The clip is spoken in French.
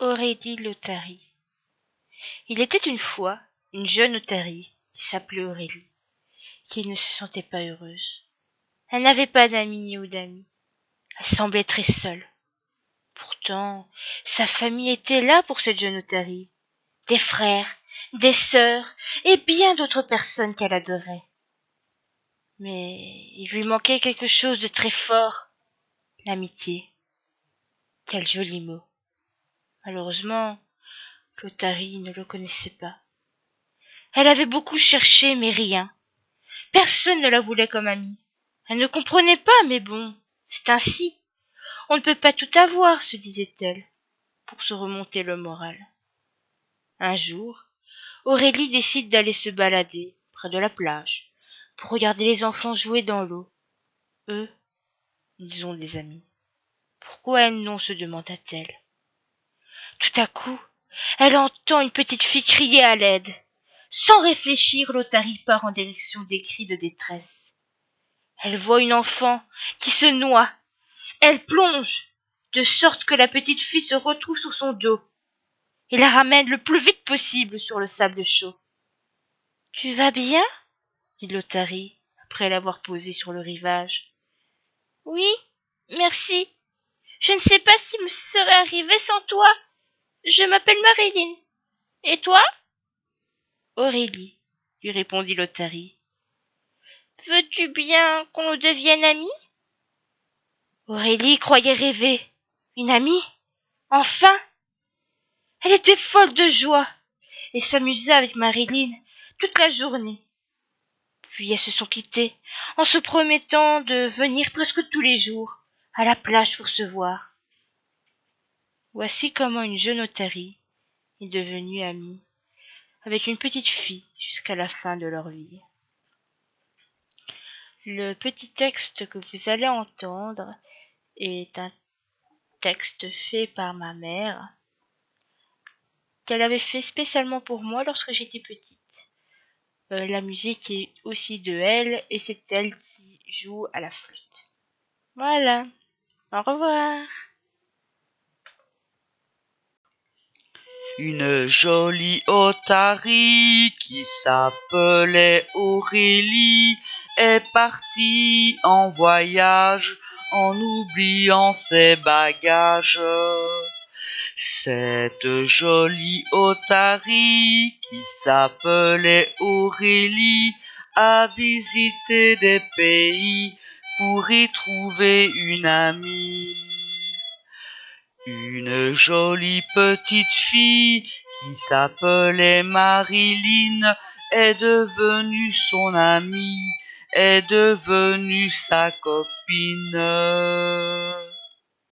Aurélie Lotari. Il était une fois une jeune Lotari qui s'appelait Aurélie, qui ne se sentait pas heureuse. Elle n'avait pas d'amis ou d'amis. Elle semblait très seule. Pourtant, sa famille était là pour cette jeune Lotari. Des frères, des sœurs et bien d'autres personnes qu'elle adorait. Mais il lui manquait quelque chose de très fort, l'amitié. Quel joli mot. Malheureusement, Lotari ne le connaissait pas. Elle avait beaucoup cherché, mais rien. Personne ne la voulait comme amie. Elle ne comprenait pas, mais bon, c'est ainsi. On ne peut pas tout avoir, se disait-elle, pour se remonter le moral. Un jour, Aurélie décide d'aller se balader près de la plage pour regarder les enfants jouer dans l'eau. Eux, ils ont des amis. Pourquoi elle non, se demanda-t-elle. Tout à coup, elle entend une petite fille crier à l'aide. Sans réfléchir, Lotari part en direction des cris de détresse. Elle voit une enfant qui se noie. Elle plonge, de sorte que la petite fille se retrouve sur son dos et la ramène le plus vite possible sur le sable chaud. « Tu vas bien ?» dit Lotari, après l'avoir posée sur le rivage. « Oui, merci. Je ne sais pas ce qui me serait arrivé sans toi. Je m'appelle Marilyn. Et toi ?»« Aurélie, » lui répondit Lotari. « Veux-tu bien qu'on devienne amis ?» Aurélie croyait rêver. Une amie ? Enfin ! Elle était folle de joie et s'amusa avec Marilyn toute la journée. Puis elles se sont quittées en se promettant de venir presque tous les jours à la plage pour se voir. Voici comment une jeune Lotari est devenue amie avec une petite fille jusqu'à la fin de leur vie. Le petit texte que vous allez entendre est un texte fait par ma mère, qu'elle avait fait spécialement pour moi lorsque j'étais petite. La musique est aussi de elle et c'est elle qui joue à la flûte. Voilà, au revoir. Une jolie otarie qui s'appelait Aurélie est partie en voyage en oubliant ses bagages. Cette jolie otarie qui s'appelait Aurélie a visité des pays pour y trouver une amie. Une jolie petite fille qui s'appelait Marilyn est devenue son amie, est devenue sa copine.